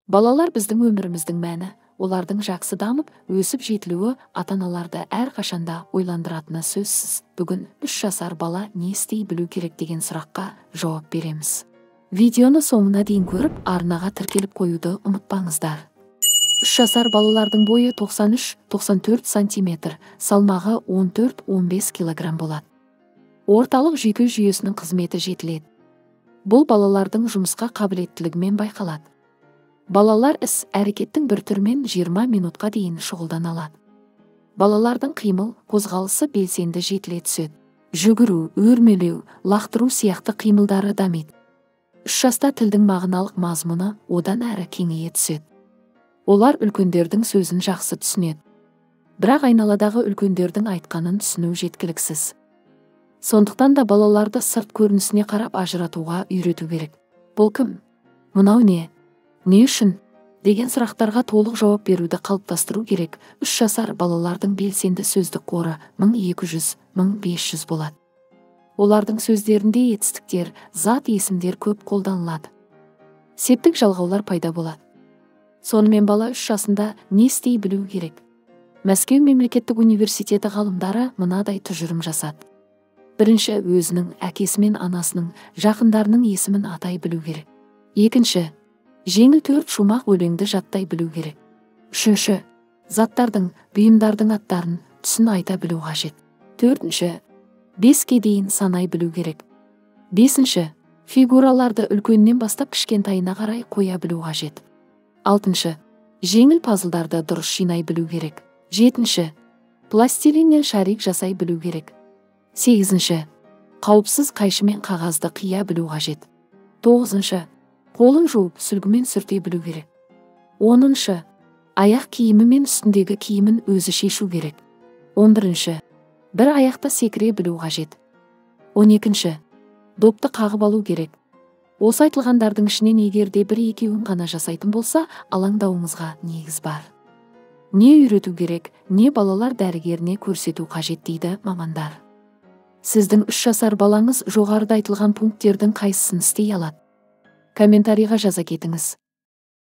Балалар біздің өміріміздің мәні. Олардың жақсы дамып, өсіп жетілуі ата-аналарды әрқашанда ойландыратыны сөзсіз. Бүгін 3 жасар бала не істей білу керек деген сұраққа жауап береміз. Видеоны соңына дейін көріп, арнаға тіркеліп қоюды ұмытпаңыздар. 3 жасар балалардың бойы 93-94 сантиметр, салмағы 14-15 килограмм болады. Орталық жүйке жүйесінің қызметі жетіледі. Бұл балалардың жұмысқа қабілеттілігімен байқалады. Балалар іс-әрекеттің бір түрімен 20 минутқа дейін шұғылдана алады. Балалардың қимыл, қозғалысы белсенді жетіле түседі. Жүгіру, өрмелеу, лақтыру сияқты қимылдары дамиды. 3 жаста тілдің мағыналық мазмұны одан әрі кеңейе түседі. Олар үлкендердің сөзін жақсы түсінеді. Бірақ айналадағы үлкендердің айтқанын түсіну жеткіліксіз. Сондықтан да балаларды сырт көрінісіне қарап ажыратуға үйрету керек. Бұл кім? Мынау не? Не үшін? Деген сұрақтарға толық жауап беруді қалыптастыру керек. 3 жасар балалардың белсенді сөздік қоры 1200-1500 болады. Олардың сөздерінде етістіктер, зат есімдер көп қолданылады. Септік жалғаулар пайда болады. Сонымен бала 3 жасында не істей білу керек? Мәскеу мемлекеттік университеті ғалымдары мынадай тұжырым жасады. Бірінші, өзінің, әкесі мен анасының, жақындарының есімін атай білу керек. Екінші, жеңіл 4 шумақ өлеңді жаттай білу керек. Үшінші, заттардың, бұйымдардың аттарын, түсін айта білу қажет. Төртінші, 5-ке дейін санай білу керек. Бесінші, фигураларды үлкеннен бастап кішкентайына қарай қоя білу қажет. Алтыншы, жеңіл пазылдарды дұрыс жинай білу керек. Жетінші, пластилиннен шарик жасай білу керек. Сегізінші, қауіпсіз қайшымен қағазды қия білу қажет. Тоғызыншы, қолын жуып сүлгімен сүрте білу керек. Оныншы, аяқ киімі мен үстіндегі киімін өзі шешу керек. 11-ші, бір аяқта секіре білу қажет. 12-ші, допты қағып алу керек. Осы айтылғандардың ішінен егерде бір-екеуін ғана жасайтын болса, алаңдауыңызға негіз бар. Не үйрету керек, не балалар дәрігеріне көрсету қажет дейді мамандар. Сіздің 3 жасар балаңыз жоғарыда айтылған пункттердің қайсысын істей алады? Комментарийға жаза кетіңіз.